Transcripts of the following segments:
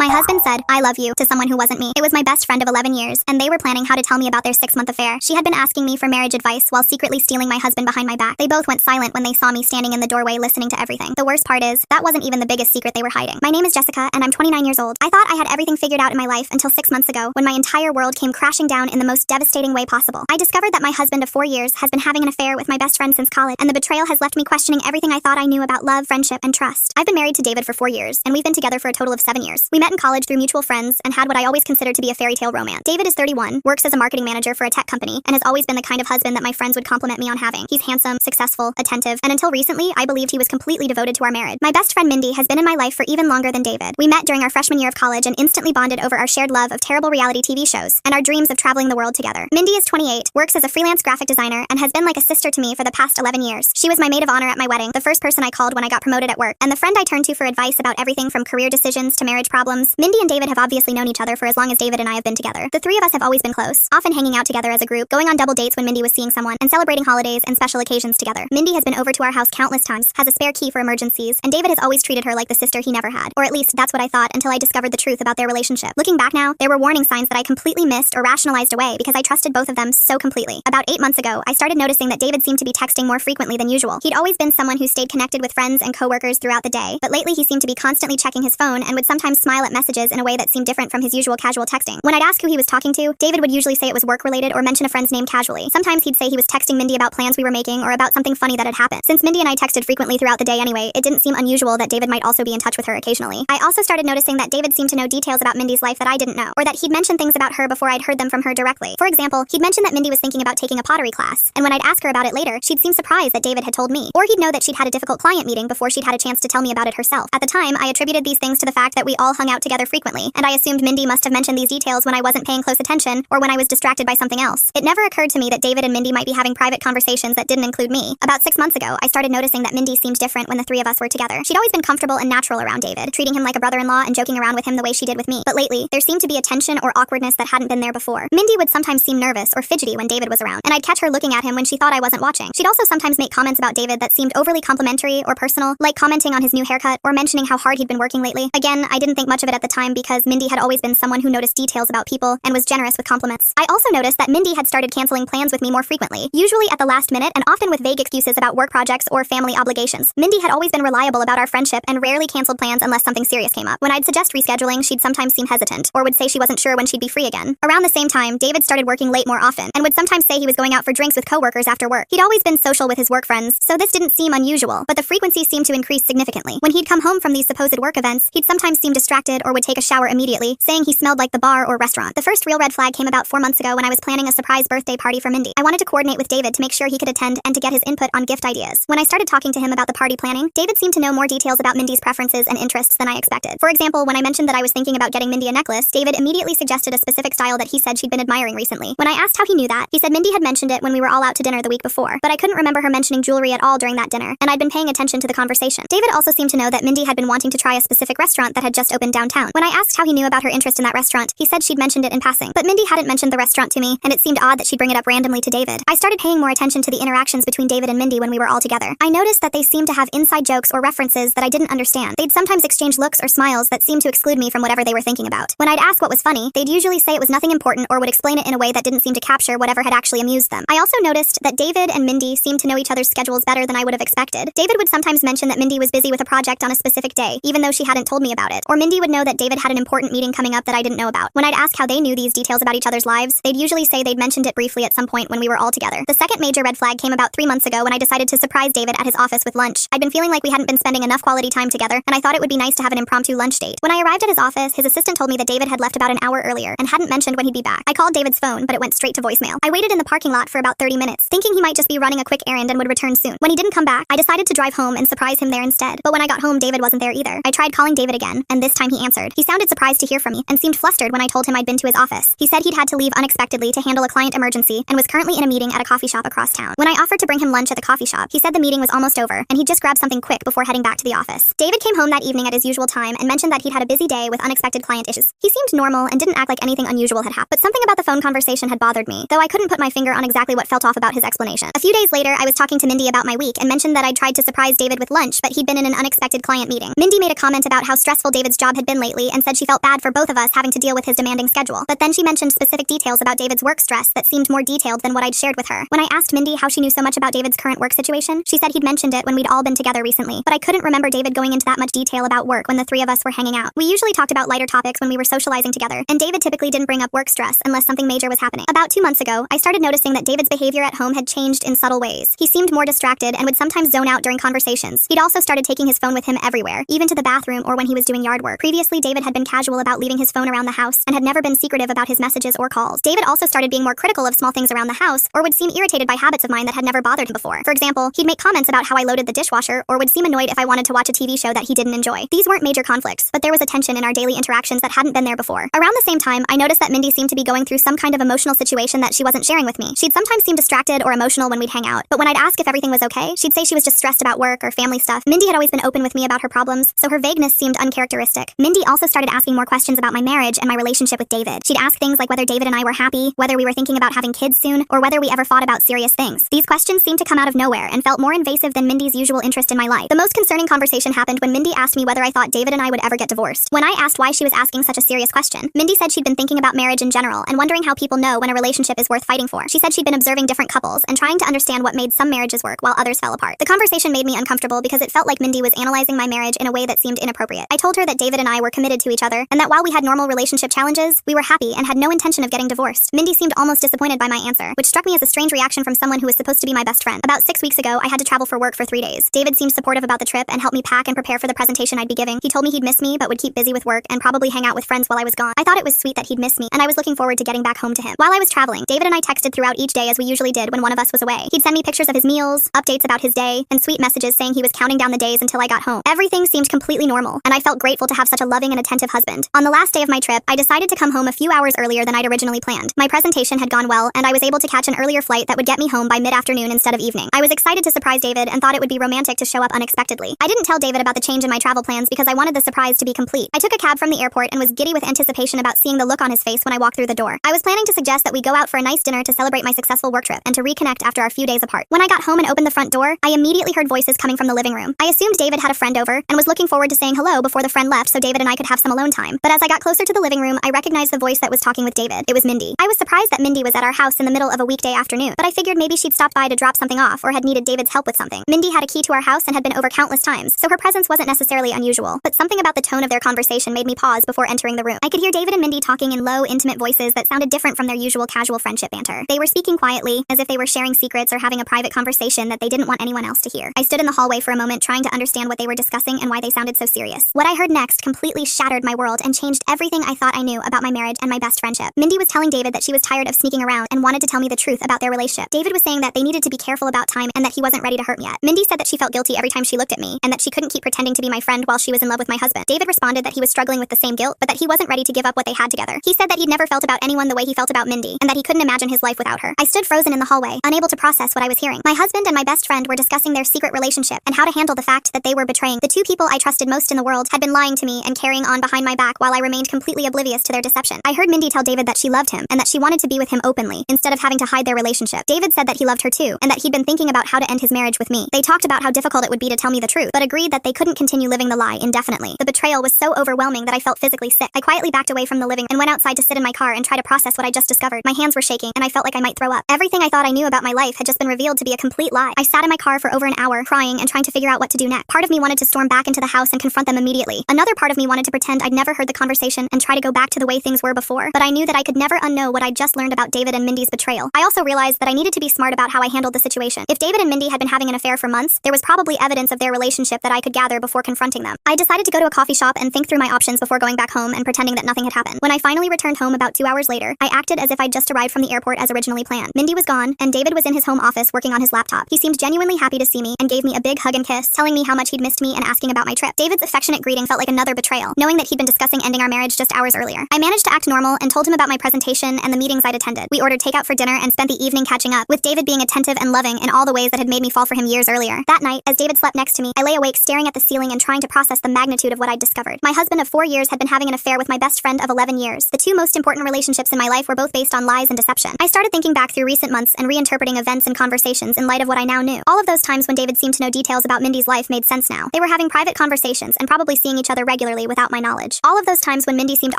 My husband said, "I love you," to someone who wasn't me. It was my best friend of 11 years, and they were planning how to tell me about their 6-month affair. She had been asking me for marriage advice while secretly stealing my husband behind my back. They both went silent when they saw me standing in the doorway listening to everything. The worst part is, that wasn't even the biggest secret they were hiding. My name is Jessica, and I'm 29 years old. I thought I had everything figured out in my life until 6 months ago, when my entire world came crashing down in the most devastating way possible. I discovered that my husband of 4 years has been having an affair with my best friend since college, and the betrayal has left me questioning everything I thought I knew about love, friendship, and trust. I've been married to David for 4 years, and we've been together for a total of 7 years. We met in college through mutual friends and had what I always considered to be a fairy tale romance. David is 31, works as a marketing manager for a tech company, and has always been the kind of husband that my friends would compliment me on having. He's handsome, successful, attentive, and until recently, I believed he was completely devoted to our marriage. My best friend Mindy has been in my life for even longer than David. We met during our freshman year of college and instantly bonded over our shared love of terrible reality TV shows and our dreams of traveling the world together. Mindy is 28, works as a freelance graphic designer, and has been like a sister to me for the past 11 years. She was my maid of honor at my wedding, the first person I called when I got promoted at work, and the friend I turned to for advice about everything from career decisions to marriage problems. Mindy and David have obviously known each other for as long as David and I have been together. The three of us have always been close, often hanging out together as a group, going on double dates when Mindy was seeing someone, and celebrating holidays and special occasions together. Mindy has been over to our house countless times, has a spare key for emergencies, and David has always treated her like the sister he never had. Or at least that's what I thought until I discovered the truth about their relationship. Looking back now, there were warning signs that I completely missed or rationalized away because I trusted both of them so completely. About 8 months ago, I started noticing that David seemed to be texting more frequently than usual. He'd always been someone who stayed connected with friends and coworkers throughout the day, but lately he seemed to be constantly checking his phone and would sometimes smile at messages in a way that seemed different from his usual casual texting. When I'd ask who he was talking to, David would usually say it was work-related or mention a friend's name casually. Sometimes he'd say he was texting Mindy about plans we were making or about something funny that had happened. Since Mindy and I texted frequently throughout the day anyway, it didn't seem unusual that David might also be in touch with her occasionally. I also started noticing that David seemed to know details about Mindy's life that I didn't know, or that he'd mention things about her before I'd heard them from her directly. For example, he'd mention that Mindy was thinking about taking a pottery class, and when I'd ask her about it later, she'd seem surprised that David had told me. Or he'd know that she'd had a difficult client meeting before she'd had a chance to tell me about it herself. At the time, I attributed these things to the fact that we all hung out together frequently, and I assumed Mindy must have mentioned these details when I wasn't paying close attention or when I was distracted by something else. It never occurred to me that David and Mindy might be having private conversations that didn't include me. About 6 months ago, I started noticing that Mindy seemed different when the three of us were together. She'd always been comfortable and natural around David, treating him like a brother-in-law and joking around with him the way she did with me. But lately, there seemed to be a tension or awkwardness that hadn't been there before. Mindy would sometimes seem nervous or fidgety when David was around, and I'd catch her looking at him when she thought I wasn't watching. She'd also sometimes make comments about David that seemed overly complimentary or personal, like commenting on his new haircut or mentioning how hard he'd been working lately. Again, I didn't think much of it at the time because Mindy had always been someone who noticed details about people and was generous with compliments. I also noticed that Mindy had started canceling plans with me more frequently, usually at the last minute and often with vague excuses about work projects or family obligations. Mindy had always been reliable about our friendship and rarely canceled plans unless something serious came up. When I'd suggest rescheduling, she'd sometimes seem hesitant or would say she wasn't sure when she'd be free again. Around the same time, David started working late more often and would sometimes say he was going out for drinks with coworkers after work. He'd always been social with his work friends, so this didn't seem unusual, but the frequency seemed to increase significantly. When he'd come home from these supposed work events, he'd sometimes seem distracted or would take a shower immediately, saying he smelled like the bar or restaurant. The first real red flag came about 4 months ago when I was planning a surprise birthday party for Mindy. I wanted to coordinate with David to make sure he could attend and to get his input on gift ideas. When I started talking to him about the party planning, David seemed to know more details about Mindy's preferences and interests than I expected. For example, when I mentioned that I was thinking about getting Mindy a necklace, David immediately suggested a specific style that he said she'd been admiring recently. When I asked how he knew that, he said Mindy had mentioned it when we were all out to dinner the week before, but I couldn't remember her mentioning jewelry at all during that dinner, and I'd been paying attention to the conversation. David also seemed to know that Mindy had been wanting to try a specific restaurant that had just opened downtown. When I asked how he knew about her interest in that restaurant, he said she'd mentioned it in passing, but Mindy hadn't mentioned the restaurant to me, and it seemed odd that she'd bring it up randomly to David. I started paying more attention to the interactions between David and Mindy when we were all together. I noticed that they seemed to have inside jokes or references that I didn't understand. They'd sometimes exchange looks or smiles that seemed to exclude me from whatever they were thinking about. When I'd ask what was funny, they'd usually say it was nothing important or would explain it in a way that didn't seem to capture whatever had actually amused them. I also noticed that David and Mindy seemed to know each other's schedules better than I would have expected. David would sometimes mention that Mindy was busy with a project on a specific day, even though she hadn't told me about it. Or Mindy would know that David had an important meeting coming up that I didn't know about. When I'd ask how they knew these details about each other's lives, they'd usually say they'd mentioned it briefly at some point when we were all together. The second major red flag came about 3 months ago when I decided to surprise David at his office with lunch. I'd been feeling like we hadn't been spending enough quality time together, and I thought it would be nice to have an impromptu lunch date. When I arrived at his office, his assistant told me that David had left about an hour earlier and hadn't mentioned when he'd be back. I called David's phone, but it went straight to voicemail. I waited in the parking lot for about 30 minutes, thinking he might just be running a quick errand and would return soon. When he didn't come back, I decided to drive home and surprise him there instead. But when I got home, David wasn't there either. I tried calling David again, and this time he answered. He sounded surprised to hear from me and seemed flustered when I told him I'd been to his office. He said he'd had to leave unexpectedly to handle a client emergency and was currently in a meeting at a coffee shop across town. When I offered to bring him lunch at the coffee shop, he said the meeting was almost over and he'd just grab something quick before heading back to the office. David came home that evening at his usual time and mentioned that he'd had a busy day with unexpected client issues. He seemed normal and didn't act like anything unusual had happened, but something about the phone conversation had bothered me, though I couldn't put my finger on exactly what felt off about his explanation. A few days later, I was talking to Mindy about my week and mentioned that I'd tried to surprise David with lunch, but he'd been in an unexpected client meeting. Mindy made a comment about how stressful David's job had been been lately and said she felt bad for both of us having to deal with his demanding schedule. But then she mentioned specific details about David's work stress that seemed more detailed than what I'd shared with her. When I asked Mindy how she knew so much about David's current work situation, she said he'd mentioned it when we'd all been together recently, but I couldn't remember David going into that much detail about work when the three of us were hanging out. We usually talked about lighter topics when we were socializing together, and David typically didn't bring up work stress unless something major was happening. About 2 months ago, I started noticing that David's behavior at home had changed in subtle ways. He seemed more distracted and would sometimes zone out during conversations. He'd also started taking his phone with him everywhere, even to the bathroom or when he was doing yard work. Previously, David had been casual about leaving his phone around the house and had never been secretive about his messages or calls. David also started being more critical of small things around the house or would seem irritated by habits of mine that had never bothered him before. For example, he'd make comments about how I loaded the dishwasher or would seem annoyed if I wanted to watch a TV show that he didn't enjoy. These weren't major conflicts, but there was a tension in our daily interactions that hadn't been there before. Around the same time, I noticed that Mindy seemed to be going through some kind of emotional situation that she wasn't sharing with me. She'd sometimes seem distracted or emotional when we'd hang out, but when I'd ask if everything was okay, she'd say she was just stressed about work or family stuff. Mindy had always been open with me about her problems, so her vagueness seemed uncharacteristic. Mindy also started asking more questions about my marriage and my relationship with David. She'd ask things like whether David and I were happy, whether we were thinking about having kids soon, or whether we ever fought about serious things. These questions seemed to come out of nowhere and felt more invasive than Mindy's usual interest in my life. The most concerning conversation happened when Mindy asked me whether I thought David and I would ever get divorced. When I asked why she was asking such a serious question, Mindy said she'd been thinking about marriage in general and wondering how people know when a relationship is worth fighting for. She said she'd been observing different couples and trying to understand what made some marriages work while others fell apart. The conversation made me uncomfortable because it felt like Mindy was analyzing my marriage in a way that seemed inappropriate. I told her that David and I were committed to each other and that while we had normal relationship challenges, we were happy and had no intention of getting divorced. Mindy seemed almost disappointed by my answer, which struck me as a strange reaction from someone who was supposed to be my best friend. About 6 weeks ago, I had to travel for work for 3 days. David seemed supportive about the trip and helped me pack and prepare for the presentation I'd be giving. He told me he'd miss me but would keep busy with work and probably hang out with friends while I was gone. I thought it was sweet that he'd miss me, and I was looking forward to getting back home to him. While I was traveling, David and I texted throughout each day as we usually did when one of us was away. He'd send me pictures of his meals, updates about his day, and sweet messages saying he was counting down the days until I got home. Everything seemed completely normal, and I felt grateful to have such a loving and attentive husband. On the last day of my trip, I decided to come home a few hours earlier than I'd originally planned. My presentation had gone well, and I was able to catch an earlier flight that would get me home by mid-afternoon instead of evening. I was excited to surprise David and thought it would be romantic to show up unexpectedly. I didn't tell David about the change in my travel plans because I wanted the surprise to be complete. I took a cab from the airport and was giddy with anticipation about seeing the look on his face when I walked through the door. I was planning to suggest that we go out for a nice dinner to celebrate my successful work trip and to reconnect after our few days apart. When I got home and opened the front door, I immediately heard voices coming from the living room. I assumed David had a friend over and was looking forward to saying hello before the friend left so David and I could have some alone time. But as I got closer to the living room, I recognized the voice that was talking with David. It was Mindy. I was surprised that Mindy was at our house in the middle of a weekday afternoon, but I figured maybe she'd stopped by to drop something off or had needed David's help with something. Mindy had a key to our house and had been over countless times, so her presence wasn't necessarily unusual, but something about the tone of their conversation made me pause before entering the room. I could hear David and Mindy talking in low, intimate voices that sounded different from their usual casual friendship banter. They were speaking quietly, as if they were sharing secrets or having a private conversation that they didn't want anyone else to hear. I stood in the hallway for a moment trying to understand what they were discussing and why they sounded so serious. What I heard next completely shattered my world and changed everything I thought I knew about my marriage and my best friendship. Mindy was telling David that she was tired of sneaking around and wanted to tell me the truth about their relationship. David was saying that they needed to be careful about time and that he wasn't ready to hurt me yet. Mindy said that she felt guilty every time she looked at me and that she couldn't keep pretending to be my friend while she was in love with my husband. David responded that he was struggling with the same guilt, but that he wasn't ready to give up what they had together. He said that he'd never felt about anyone the way he felt about Mindy and that he couldn't imagine his life without her. I stood frozen in the hallway, unable to process what I was hearing. My husband and my best friend were discussing their secret relationship and how to handle the fact that they were betraying. The two people I trusted most in the world had been lying to me and carrying on behind my back while I remained completely oblivious to their deception. I heard Mindy tell David that she loved him and that she wanted to be with him openly instead of having to hide their relationship. David said that he loved her too and that he'd been thinking about how to end his marriage with me. They talked about how difficult it would be to tell me the truth, but agreed that they couldn't continue living the lie indefinitely. The betrayal was so overwhelming that I felt physically sick. I quietly backed away from the living and went outside to sit in my car and try to process what I just discovered. My hands were shaking and I felt like I might throw up. Everything I thought I knew about my life had just been revealed to be a complete lie. I sat in my car for over an hour, crying and trying to figure out what to do next. Part of me wanted to storm back into the house and confront them immediately. Another part of me wanted to pretend I'd never heard the conversation and try to go back to the way things were before, but I knew that I could never unknow what I'd just learned about David and Mindy's betrayal. I also realized that I needed to be smart about how I handled the situation. If David and Mindy had been having an affair for months, there was probably evidence of their relationship that I could gather before confronting them. I decided to go to a coffee shop and think through my options before going back home and pretending that nothing had happened. When I finally returned home about 2 hours later, I acted as if I'd just arrived from the airport as originally planned. Mindy was gone, and David was in his home office working on his laptop. He seemed genuinely happy to see me and gave me a big hug and kiss, telling me how much he'd missed me and asking about my trip. David's affectionate greeting felt like another betrayal, knowing that he'd been discussing ending our marriage just hours earlier. I managed to act normal and told him about my presentation and the meetings I'd attended. We ordered takeout for dinner and spent the evening catching up, with David being attentive and loving in all the ways that had made me fall for him years earlier. That night, as David slept next to me, I lay awake staring at the ceiling and trying to process the magnitude of what I'd discovered. My husband of 4 years had been having an affair with my best friend of 11 years. The two most important relationships in my life were both based on lies and deception. I started thinking back through recent months and reinterpreting events and conversations in light of what I now knew. All of those times when David seemed to know details about Mindy's life made sense now. They were having private conversations and probably seeing each other regularly regularly without my knowledge. All of those times when Mindy seemed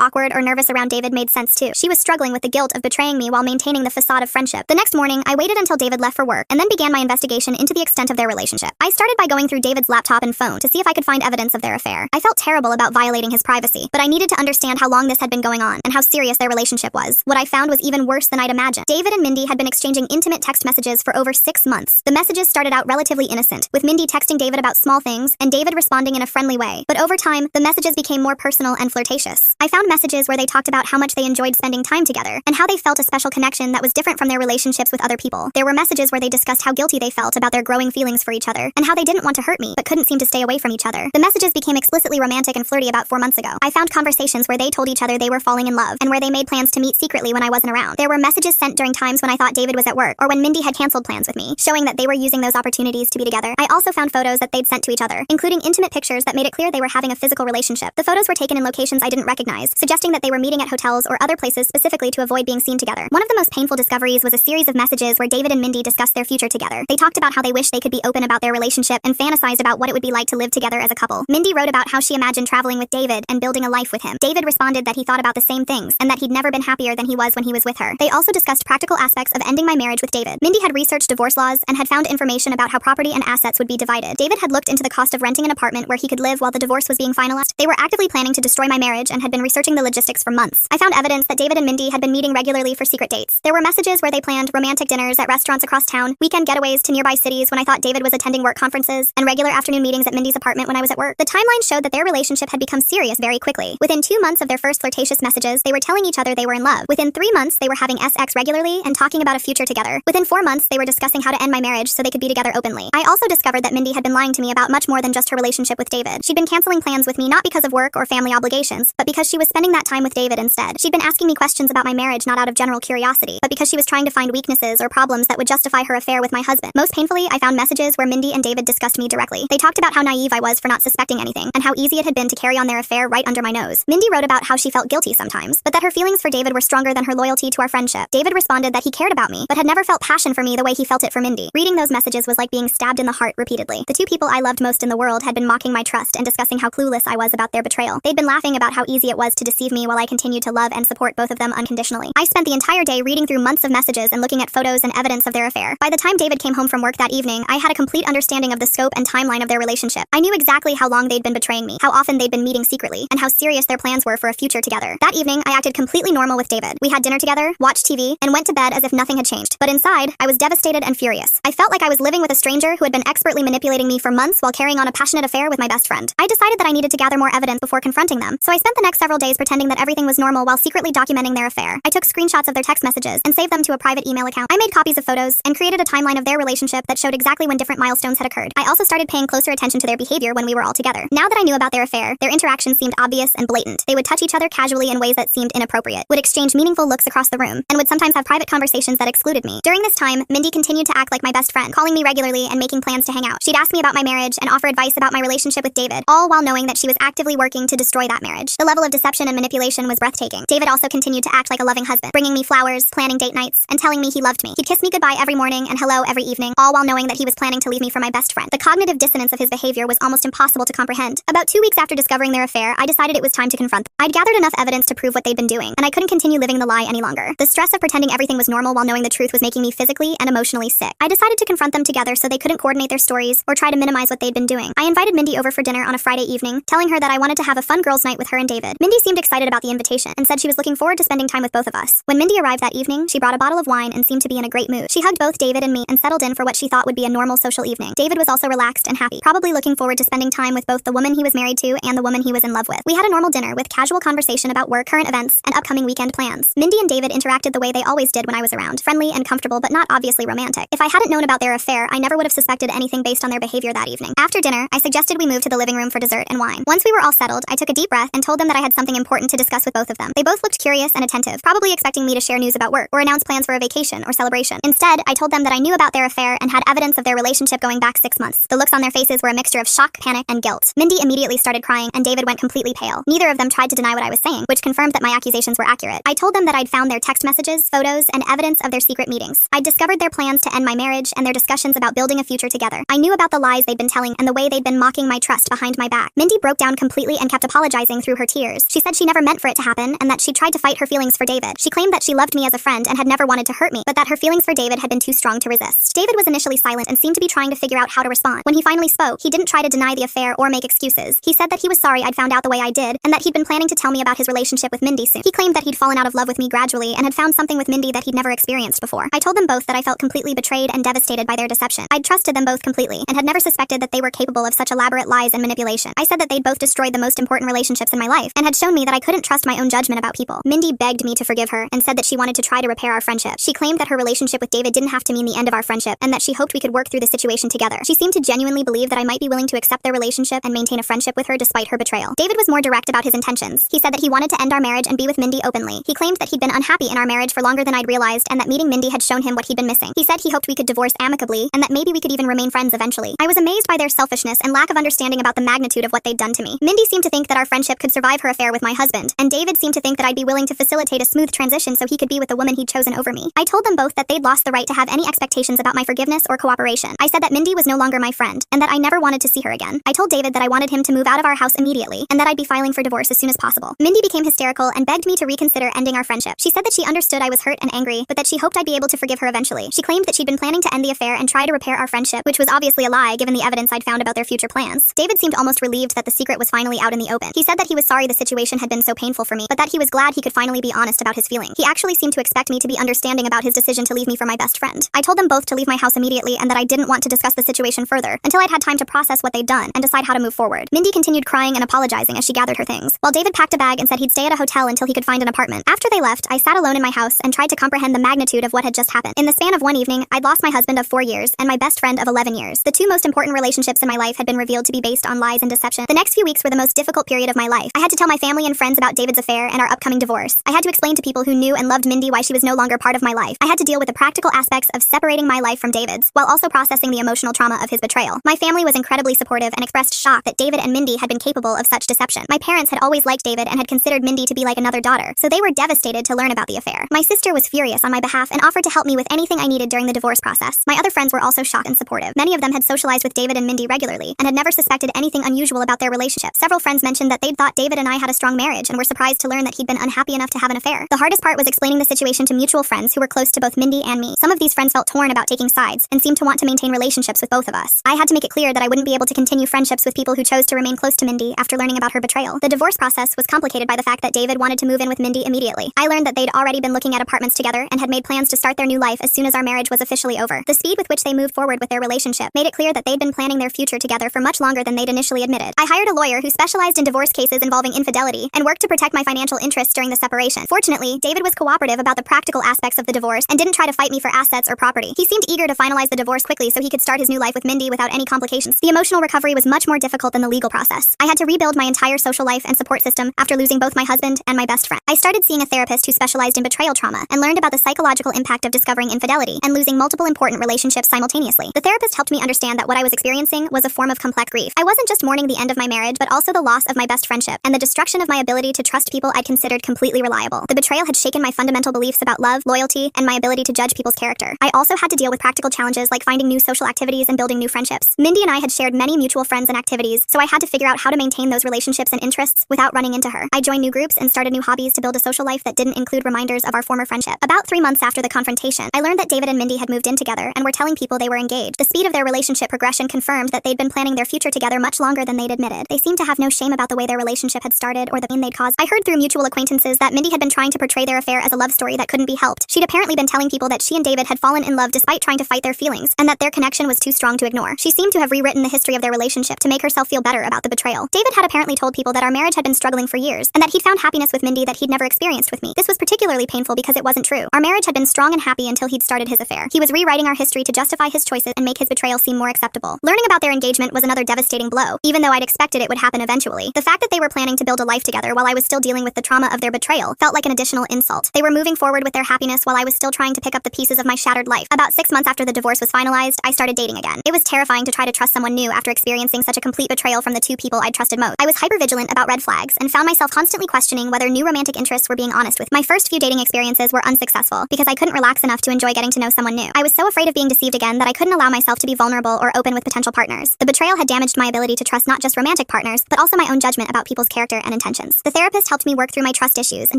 awkward or nervous around David made sense too. She was struggling with the guilt of betraying me while maintaining the facade of friendship. The next morning, I waited until David left for work and then began my investigation into the extent of their relationship. I started by going through David's laptop and phone to see if I could find evidence of their affair. I felt terrible about violating his privacy, but I needed to understand how long this had been going on and how serious their relationship was. What I found was even worse than I'd imagined. David and Mindy had been exchanging intimate text messages for over 6 months. The messages started out relatively innocent, with Mindy texting David about small things and David responding in a friendly way. But over time, the messages became more personal and flirtatious. I found messages where they talked about how much they enjoyed spending time together and how they felt a special connection that was different from their relationships with other people. There were messages where they discussed how guilty they felt about their growing feelings for each other and how they didn't want to hurt me but couldn't seem to stay away from each other. The messages became explicitly romantic and flirty about 4 months ago. I found conversations where they told each other they were falling in love and where they made plans to meet secretly when I wasn't around. There were messages sent during times when I thought David was at work or when Mindy had canceled plans with me, showing that they were using those opportunities to be together. I also found photos that they'd sent to each other, including intimate pictures that made it clear they were having a physical relationship. The photos were taken in locations I didn't recognize, suggesting that they were meeting at hotels or other places specifically to avoid being seen together. One of the most painful discoveries was a series of messages where David and Mindy discussed their future together. They talked about how they wished they could be open about their relationship and fantasized about what it would be like to live together as a couple. Mindy wrote about how she imagined traveling with David and building a life with him. David responded that he thought about the same things and that he'd never been happier than he was when he was with her. They also discussed practical aspects of ending my marriage with David. Mindy had researched divorce laws and had found information about how property and assets would be divided. David had looked into the cost of renting an apartment where he could live while the divorce was being finalized. They were actively planning to destroy my marriage and had been researching the logistics for months. I found evidence that David and Mindy had been meeting regularly for secret dates. There were messages where they planned romantic dinners at restaurants across town, weekend getaways to nearby cities when I thought David was attending work conferences, and regular afternoon meetings at Mindy's apartment when I was at work. The timeline showed that their relationship had become serious very quickly. Within 2 months of their first flirtatious messages, they were telling each other they were in love. Within 3 months, they were having sex regularly and talking about a future together. Within 4 months, they were discussing how to end my marriage so they could be together openly. I also discovered that Mindy had been lying to me about much more than just her relationship with David. She'd been canceling plans with me not because of work or family obligations, but because she was spending that time with David instead. She'd been asking me questions about my marriage not out of general curiosity, but because she was trying to find weaknesses or problems that would justify her affair with my husband. Most painfully, I found messages where Mindy and David discussed me directly. They talked about how naive I was for not suspecting anything, and how easy it had been to carry on their affair right under my nose. Mindy wrote about how she felt guilty sometimes, but that her feelings for David were stronger than her loyalty to our friendship. David responded that he cared about me, but had never felt passion for me the way he felt it for Mindy. Reading those messages was like being stabbed in the heart repeatedly. The two people I loved most in the world had been mocking my trust and discussing how clueless I was about their betrayal. They'd been laughing about how easy it was to deceive me while I continued to love and support both of them unconditionally. I spent the entire day reading through months of messages and looking at photos and evidence of their affair. By the time David came home from work that evening, I had a complete understanding of the scope and timeline of their relationship. I knew exactly how long they'd been betraying me, how often they'd been meeting secretly, and how serious their plans were for a future together. That evening, I acted completely normal with David. We had dinner together, watched TV, and went to bed as if nothing had changed. But inside, I was devastated and furious. I felt like I was living with a stranger who had been expertly manipulating me for months while carrying on a passionate affair with my best friend. I decided that I needed to gather more evidence before confronting them, so I spent the next several days pretending that everything was normal while secretly documenting their affair. I took screenshots of their text messages and saved them to a private email account. I made copies of photos and created a timeline of their relationship that showed exactly when different milestones had occurred. I also started paying closer attention to their behavior when we were all together. Now that I knew about their affair, their interactions seemed obvious and blatant. They would touch each other casually in ways that seemed inappropriate, would exchange meaningful looks across the room, and would sometimes have private conversations that excluded me. During this time, Mindy continued to act like my best friend, calling me regularly and making plans to hang out. She'd ask me about my marriage and offer advice about my relationship with David, all while knowing that she was actively working to destroy that marriage. The level of deception and manipulation was breathtaking. David also continued to act like a loving husband, bringing me flowers, planning date nights, and telling me he loved me. He'd kiss me goodbye every morning and hello every evening, all while knowing that he was planning to leave me for my best friend. The cognitive dissonance of his behavior was almost impossible to comprehend. About 2 weeks after discovering their affair, I decided it was time to confront them. I'd gathered enough evidence to prove what they'd been doing, and I couldn't continue living the lie any longer. The stress of pretending everything was normal while knowing the truth was making me physically and emotionally sick. I decided to confront them together so they couldn't coordinate their stories or try to minimize what they'd been doing. I invited Mindy over for dinner on a Friday evening, telling her that I wanted to have a fun girls' night with her and David. Mindy seemed excited about the invitation and said she was looking forward to spending time with both of us. When Mindy arrived that evening, she brought a bottle of wine and seemed to be in a great mood. She hugged both David and me and settled in for what she thought would be a normal social evening. David was also relaxed and happy, probably looking forward to spending time with both the woman he was married to and the woman he was in love with. We had a normal dinner with casual conversation about work, current events, and upcoming weekend plans. Mindy and David interacted the way they always did when I was around, friendly and comfortable but not obviously romantic. If I hadn't known about their affair, I never would have suspected anything based on their behavior that evening. After dinner, I suggested we move to the living room for dessert and wine. Once we were all settled, I took a deep breath and told them that I had something important to discuss with both of them. They both looked curious and attentive, probably expecting me to share news about work or announce plans for a vacation or celebration. Instead, I told them that I knew about their affair and had evidence of their relationship going back 6 months. The looks on their faces were a mixture of shock, panic, and guilt. Mindy immediately started crying and David went completely pale. Neither of them tried to deny what I was saying, which confirmed that my accusations were accurate. I told them that I'd found their text messages, photos, and evidence of their secret meetings. I'd discovered their plans to end my marriage and their discussions about building a future together. I knew about the lies they'd been telling and the way they'd been mocking my trust behind my back. Mindy broke down completely and kept apologizing through her tears. She said she never meant for it to happen and that she tried to fight her feelings for David. She claimed that she loved me as a friend and had never wanted to hurt me, but that her feelings for David had been too strong to resist. David was initially silent and seemed to be trying to figure out how to respond. When he finally spoke, he didn't try to deny the affair or make excuses. He said that he was sorry I'd found out the way I did and that he'd been planning to tell me about his relationship with Mindy soon. He claimed that he'd fallen out of love with me gradually and had found something with Mindy that he'd never experienced before. I told them both that I felt completely betrayed and devastated by their deception. I'd trusted them both completely and had never suspected that they were capable of such elaborate lies and manipulation. I said that they'd both destroyed the most important relationships in my life and had shown me that I couldn't trust my own judgment about people. Mindy begged me to forgive her and said that she wanted to try to repair our friendship. She claimed that her relationship with David didn't have to mean the end of our friendship and that she hoped we could work through the situation together. She seemed to genuinely believe that I might be willing to accept their relationship and maintain a friendship with her despite her betrayal. David was more direct about his intentions. He said that he wanted to end our marriage and be with Mindy openly. He claimed that he'd been unhappy in our marriage for longer than I'd realized and that meeting Mindy had shown him what he'd been missing. He said he hoped we could divorce amicably and that maybe we could even remain friends eventually. I was amazed by their selfishness and lack of understanding about the magnitude of what they'd done to me. Mindy seemed to think that our friendship could survive her affair with my husband, and David seemed to think that I'd be willing to facilitate a smooth transition so he could be with the woman he'd chosen over me. I told them both that they'd lost the right to have any expectations about my forgiveness or cooperation. I said that Mindy was no longer my friend and that I never wanted to see her again. I told David that I wanted him to move out of our house immediately and that I'd be filing for divorce as soon as possible. Mindy became hysterical and begged me to reconsider ending our friendship. She said that she understood I was hurt and angry, but that she hoped I'd be able to forgive her eventually. She claimed that she'd been planning to end the affair and try to repair our friendship, which was obviously a lie given the evidence I'd found about their future plans. David seemed almost relieved that the secret was finally out in the open. He said that he was sorry the situation had been so painful for me, but that he was glad he could finally be honest about his feelings. He actually seemed to expect me to be understanding about his decision to leave me for my best friend. I told them both to leave my house immediately and that I didn't want to discuss the situation further until I'd had time to process what they'd done and decide how to move forward. Mindy continued crying and apologizing as she gathered her things, while David packed a bag and said he'd stay at a hotel until he could find an apartment. After they left, I sat alone in my house and tried to comprehend the magnitude of what had just happened. In the span of one evening, I'd lost my husband of 4 years and my best friend of 11 years. The two most important relationships in my life had been revealed to be based on lies and deception. The next few weeks were the most difficult period of my life. I had to tell my family and friends about David's affair and our upcoming divorce. I had to explain to people who knew and loved Mindy why she was no longer part of my life. I had to deal with the practical aspects of separating my life from David's, while also processing the emotional trauma of his betrayal. My family was incredibly supportive and expressed shock that David and Mindy had been capable of such deception. My parents had always liked David and had considered Mindy to be like another daughter, so they were devastated to learn about the affair. My sister was furious on my behalf and offered to help me with anything I needed during the divorce process. My other friends were also shocked and supportive. Many of them had socialized with David and Mindy regularly and had never suspected anything unusual about their relationship. Several friends mentioned that they'd thought David and I had a strong marriage and were surprised to learn that he'd been unhappy enough to have an affair. The hardest part was explaining the situation to mutual friends who were close to both Mindy and me. Some of these friends felt torn about taking sides and seemed to want to maintain relationships with both of us. I had to make it clear that I wouldn't be able to continue friendships with people who chose to remain close to Mindy after learning about her betrayal. The divorce process was complicated by the fact that David wanted to move in with Mindy immediately. I learned that they'd already been looking at apartments together and had made plans to start their new life as soon as our marriage was officially over. The speed with which they moved forward with their relationship made it clear that they'd been planning their future together for much longer than they'd initially admitted. I hired a lawyer who specialized in divorce cases involving infidelity and worked to protect my financial interests during the separation. Fortunately, David was cooperative about the practical aspects of the divorce and didn't try to fight me for assets or property. He seemed eager to finalize the divorce quickly so he could start his new life with Mindy without any complications. The emotional recovery was much more difficult than the legal process. I had to rebuild my entire social life and support system after losing both my husband and my best friend. I started seeing a therapist who specialized in betrayal trauma and learned about the psychological impact of discovering infidelity and losing multiple important relationships simultaneously. The therapist helped me understand that what I was experiencing was a form of complex grief. I wasn't just mourning the end of my marriage, but also the loss of my best friendship and the destruction of my ability to trust people I'd considered completely reliable. The betrayal had shaken my fundamental beliefs about love, loyalty, and my ability to judge people's character. I also had to deal with practical challenges like finding new social activities and building new friendships. Mindy and I had shared many mutual friends and activities, so I had to figure out how to maintain those relationships and interests without running into her. I joined new groups and started new hobbies to build a social life that didn't include reminders of our former friendship. About 3 months after the confrontation, I learned that David and Mindy had moved in together and were telling people they were engaged. The speed of their relationship progression confirmed that they'd been planning their future together much longer than they'd admitted. They seemed to have no shame about the way their relationship had started or the pain they'd caused. I heard through mutual acquaintances that Mindy had been trying to portray their affair as a love story that couldn't be helped. She'd apparently been telling people that she and David had fallen in love despite trying to fight their feelings, and that their connection was too strong to ignore. She seemed to have rewritten the history of their relationship to make herself feel better about the betrayal. David had apparently told people that our marriage had been struggling for years, and that he'd found happiness with Mindy that he'd never experienced with me. This was particularly painful because it wasn't true. Our marriage had been strong and happy until he'd started his affair. He was rewriting our history to justify his choices and make his betrayal seem more acceptable. Learning about their engagement was another devastating blow, even though I'd expected it would happen eventually. The fact that they were planning to build a life together while I was still dealing with the trauma of their betrayal felt like an additional insult. They were moving forward with their happiness while I was still trying to pick up the pieces of my shattered life. About 6 months after the divorce was finalized, I started dating again. It was terrifying to try to trust someone new after experiencing such a complete betrayal from the two people I'd trusted most. I was hypervigilant about red flags and found myself constantly questioning whether new romantic interests were being honest with me. My first few dating experiences were unsuccessful because I couldn't relax enough to enjoy getting to know someone new. I was so afraid of being deceived again that I couldn't allow myself to be vulnerable or open with potential partners. The betrayal had damaged my ability to trust not just romantic partners, partners, but also my own judgment about people's character and intentions. The therapist helped me work through my trust issues and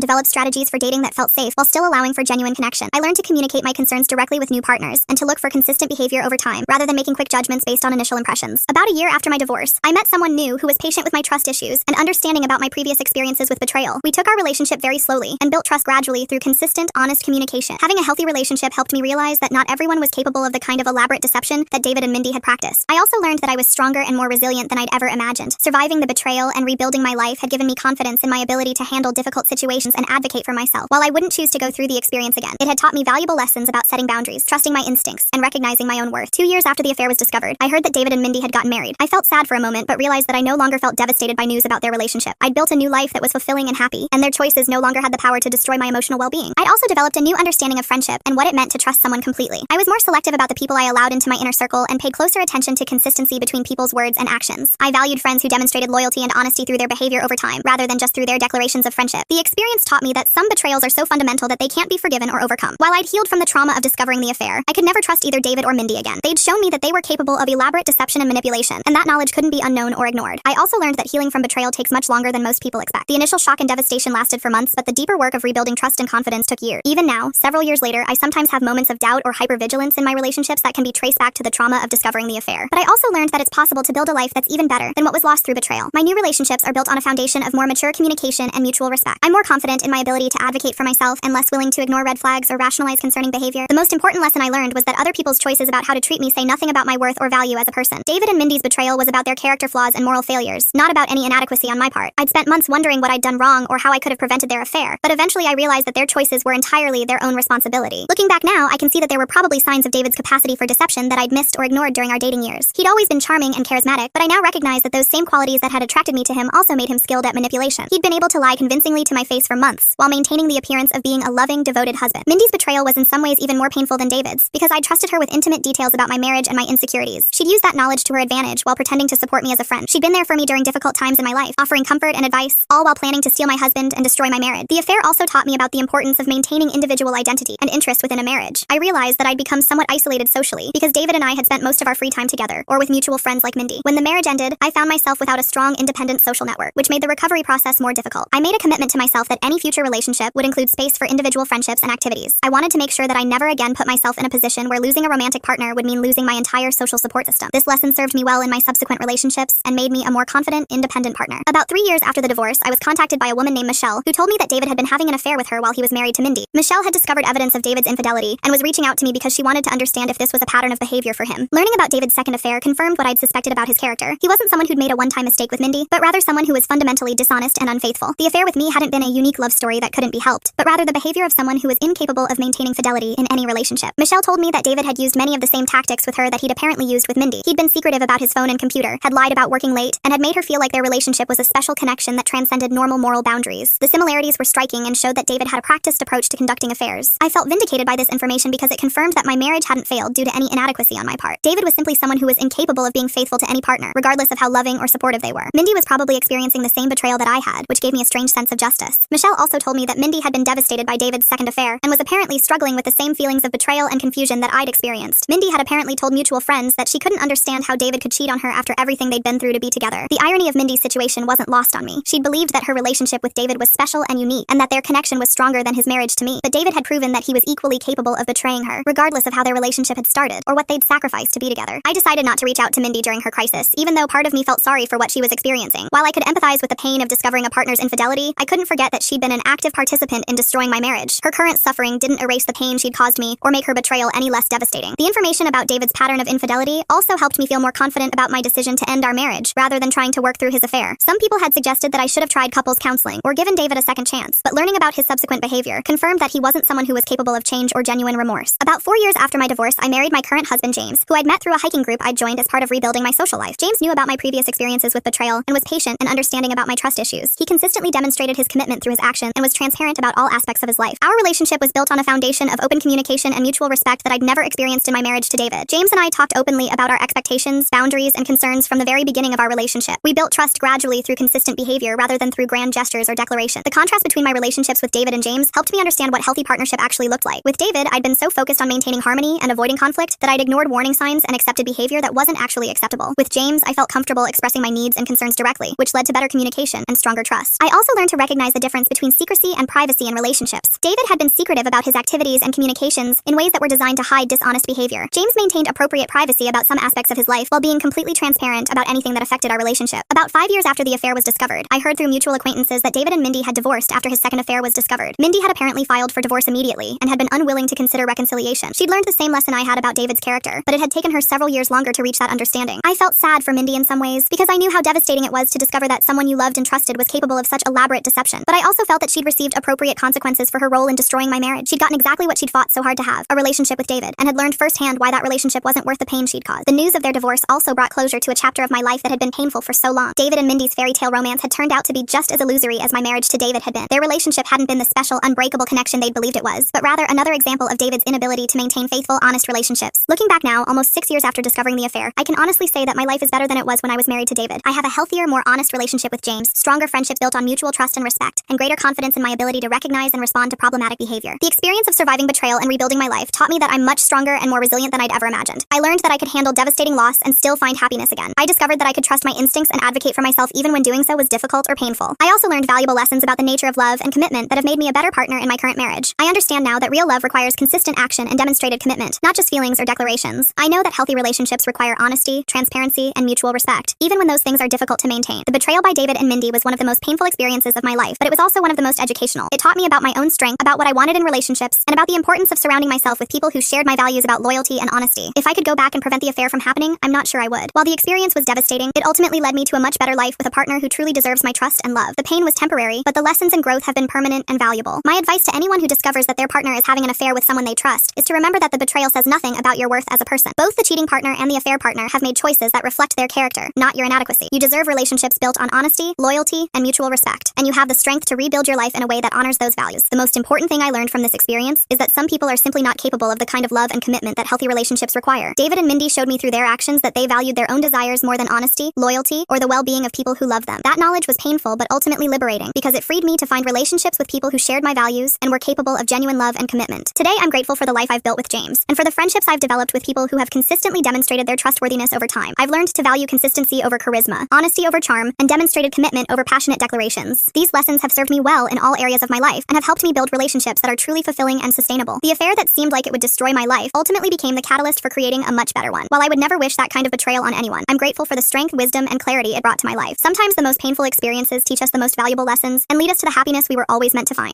develop strategies for dating that felt safe while still allowing for genuine connection. I learned to communicate my concerns directly with new partners and to look for consistent behavior over time, rather than making quick judgments based on initial impressions. About a year after my divorce, I met someone new who was patient with my trust issues and understanding about my previous experiences with betrayal. We took our relationship very slowly and built trust gradually through consistent, honest communication. Having a healthy relationship helped me realize that not everyone was capable of the kind of elaborate deception that David and Mindy had practiced. I also learned that I was stronger and more resilient than I'd ever imagined. Surviving the betrayal and rebuilding my life had given me confidence in my ability to handle difficult situations and advocate for myself. While I wouldn't choose to go through the experience again, it had taught me valuable lessons about setting boundaries, trusting my instincts, and recognizing my own worth. 2 years after the affair was discovered, I heard that David and Mindy had gotten married. I felt sad for a moment, but realized that I no longer felt devastated by news about their relationship. I'd built a new life that was fulfilling and happy, and their choices no longer had the power to destroy my emotional well-being. I'd also developed a new understanding of friendship and what it meant to trust someone completely. I was more selective about the people I allowed into my inner circle and paid closer attention to consistency between people's words and actions. I valued friends who demonstrated loyalty and honesty through their behavior over time, rather than just through their declarations of friendship. The experience taught me that some betrayals are so fundamental that they can't be forgiven or overcome. While I'd healed from the trauma of discovering the affair, I could never trust either David or Mindy again. They'd shown me that they were capable of elaborate deception and manipulation, and that knowledge couldn't be unknown or ignored. I also learned that healing from betrayal takes much longer than most people expect. The initial shock and devastation lasted for months, but the deeper work of rebuilding trust and confidence took years. Even now, several years later, I sometimes have moments of doubt or hypervigilance in my relationships that can be traced back to the trauma of discovering the affair. But I also learned that it's possible to build a life that's even better than what was lost through betrayal. My new relationships are built on a foundation of more mature communication and mutual respect. I'm more confident in my ability to advocate for myself and less willing to ignore red flags or rationalize concerning behavior. The most important lesson I learned was that other people's choices about how to treat me say nothing about my worth or value as a person. David and Mindy's betrayal was about their character flaws and moral failures, not about any inadequacy on my part. I'd spent months wondering what I'd done wrong or how I could have prevented their affair, but eventually I realized that their choices were entirely their own responsibility. Looking back now, I can see that there were probably signs of David's capacity for deception that I'd missed or ignored during our dating years. He'd always been charming and charismatic, but I now recognize that those same qualities that had attracted me to him also made him skilled at manipulation. He'd been able to lie convincingly to my face for months, while maintaining the appearance of being a loving, devoted husband. Mindy's betrayal was in some ways even more painful than David's, because I trusted her with intimate details about my marriage and my insecurities. She'd used that knowledge to her advantage while pretending to support me as a friend. She'd been there for me during difficult times in my life, offering comfort and advice, all while planning to steal my husband and destroy my marriage. The affair also taught me about the importance of maintaining individual identity and interest within a marriage. I realized that I'd become somewhat isolated socially, because David and I had spent most of our free time together, or with mutual friends like Mindy. When the marriage ended, I found myself without a strong, independent social network, which made the recovery process more difficult. I made a commitment to myself that any future relationship would include space for individual friendships and activities. I wanted to make sure that I never again put myself in a position where losing a romantic partner would mean losing my entire social support system. This lesson served me well in my subsequent relationships and made me a more confident, independent partner. About 3 years after the divorce, I was contacted by a woman named Michelle, who told me that David had been having an affair with her while he was married to Mindy. Michelle had discovered evidence of David's infidelity and was reaching out to me because she wanted to understand if this was a pattern of behavior for him. Learning about David's second affair confirmed what I'd suspected about his character. He wasn't someone who'd made a one-time mistake with Mindy, but rather someone who was fundamentally dishonest and unfaithful. The affair with me hadn't been a unique love story that couldn't be helped, but rather the behavior of someone who was incapable of maintaining fidelity in any relationship. Michelle told me that David had used many of the same tactics with her that he'd apparently used with Mindy. He'd been secretive about his phone and computer, had lied about working late, and had made her feel like their relationship was a special connection that transcended normal moral boundaries. The similarities were striking and showed that David had a practiced approach to conducting affairs. I felt vindicated by this information because it confirmed that my marriage hadn't failed due to any inadequacy on my part. David was simply someone who was incapable of being faithful to any partner, regardless of how loving or supportive they were. Mindy was probably experiencing the same betrayal that I had, which gave me a strange sense of justice. Michelle also told me that Mindy had been devastated by David's second affair and was apparently struggling with the same feelings of betrayal and confusion that I'd experienced. Mindy had apparently told mutual friends that she couldn't understand how David could cheat on her after everything they'd been through to be together. The irony of Mindy's situation wasn't lost on me. She'd believed that her relationship with David was special and unique, and that their connection was stronger than his marriage to me. But David had proven that he was equally capable of betraying her, regardless of how their relationship had started, or what they'd sacrificed to be together. I decided not to reach out to Mindy during her crisis, even though part of me felt sorry for what she was experiencing. While I could empathize with the pain of discovering a partner's infidelity, I couldn't forget that she'd been an active participant in destroying my marriage. Her current suffering didn't erase the pain she'd caused me or make her betrayal any less devastating. The information about David's pattern of infidelity also helped me feel more confident about my decision to end our marriage, rather than trying to work through his affair. Some people had suggested that I should have tried couples counseling or given David a second chance, but learning about his subsequent behavior confirmed that he wasn't someone who was capable of change or genuine remorse. About 4 years after my divorce, I married my current husband, James, who I'd met through a hiking group I'd joined as part of rebuilding my social life. James knew about my previous experiences with betrayal and was patient and understanding about my trust issues. He consistently demonstrated his commitment through his actions and was transparent about all aspects of his life. Our relationship was built on a foundation of open communication and mutual respect that I'd never experienced in my marriage to David. James and I talked openly about our expectations, boundaries, and concerns from the very beginning of our relationship. We built trust gradually through consistent behavior rather than through grand gestures or declarations. The contrast between my relationships with David and James helped me understand what healthy partnership actually looked like. With David, I'd been so focused on maintaining harmony and avoiding conflict that I'd ignored warning signs and accepted behavior that wasn't actually acceptable. With James, I felt comfortable expressing my needs needs and concerns directly, which led to better communication and stronger trust. I also learned to recognize the difference between secrecy and privacy in relationships. David had been secretive about his activities and communications in ways that were designed to hide dishonest behavior. James maintained appropriate privacy about some aspects of his life while being completely transparent about anything that affected our relationship. About 5 years after the affair was discovered, I heard through mutual acquaintances that David and Mindy had divorced after his second affair was discovered. Mindy had apparently filed for divorce immediately and had been unwilling to consider reconciliation. She'd learned the same lesson I had about David's character, but it had taken her several years longer to reach that understanding. I felt sad for Mindy in some ways because I knew how devastating it was to discover that someone you loved and trusted was capable of such elaborate deception. But I also felt that she'd received appropriate consequences for her role in destroying my marriage. She'd gotten exactly what she'd fought so hard to have, a relationship with David, and had learned firsthand why that relationship wasn't worth the pain she'd caused. The news of their divorce also brought closure to a chapter of my life that had been painful for so long. David and Mindy's fairy tale romance had turned out to be just as illusory as my marriage to David had been. Their relationship hadn't been the special, unbreakable connection they'd believed it was, but rather another example of David's inability to maintain faithful, honest relationships. Looking back now, almost 6 years after discovering the affair, I can honestly say that my life is better than it was when I was married to David. I have a healthier, more honest relationship with James, stronger friendships built on mutual trust and respect, and greater confidence in my ability to recognize and respond to problematic behavior. The experience of surviving betrayal and rebuilding my life taught me that I'm much stronger and more resilient than I'd ever imagined. I learned that I could handle devastating loss and still find happiness again. I discovered that I could trust my instincts and advocate for myself even when doing so was difficult or painful. I also learned valuable lessons about the nature of love and commitment that have made me a better partner in my current marriage. I understand now that real love requires consistent action and demonstrated commitment, not just feelings or declarations. I know that healthy relationships require honesty, transparency, and mutual respect, even when those things are difficult to maintain. The betrayal by David and Mindy was one of the most painful experiences of my life, but it was also one of the most educational. It taught me about my own strength, about what I wanted in relationships, and about the importance of surrounding myself with people who shared my values about loyalty and honesty. If I could go back and prevent the affair from happening, I'm not sure I would. While the experience was devastating, it ultimately led me to a much better life with a partner who truly deserves my trust and love. The pain was temporary, but the lessons and growth have been permanent and valuable. My advice to anyone who discovers that their partner is having an affair with someone they trust is to remember that the betrayal says nothing about your worth as a person. Both the cheating partner and the affair partner have made choices that reflect their character, not your inadequacy. You deserve relationships built on honesty, loyalty, and mutual respect, and you have the strength to rebuild your life in a way that honors those values. The most important thing I learned from this experience is that some people are simply not capable of the kind of love and commitment that healthy relationships require. David and Mindy showed me through their actions that they valued their own desires more than honesty, loyalty, or the well-being of people who love them. That knowledge was painful but ultimately liberating because it freed me to find relationships with people who shared my values and were capable of genuine love and commitment. Today, I'm grateful for the life I've built with James and for the friendships I've developed with people who have consistently demonstrated their trustworthiness over time. I've learned to value consistency over charisma, honesty over charm, and demonstrated commitment over passionate declarations. These lessons have served me well in all areas of my life and have helped me build relationships that are truly fulfilling and sustainable. The affair that seemed like it would destroy my life ultimately became the catalyst for creating a much better one. While I would never wish that kind of betrayal on anyone, I'm grateful for the strength, wisdom, and clarity it brought to my life. Sometimes the most painful experiences teach us the most valuable lessons and lead us to the happiness we were always meant to find.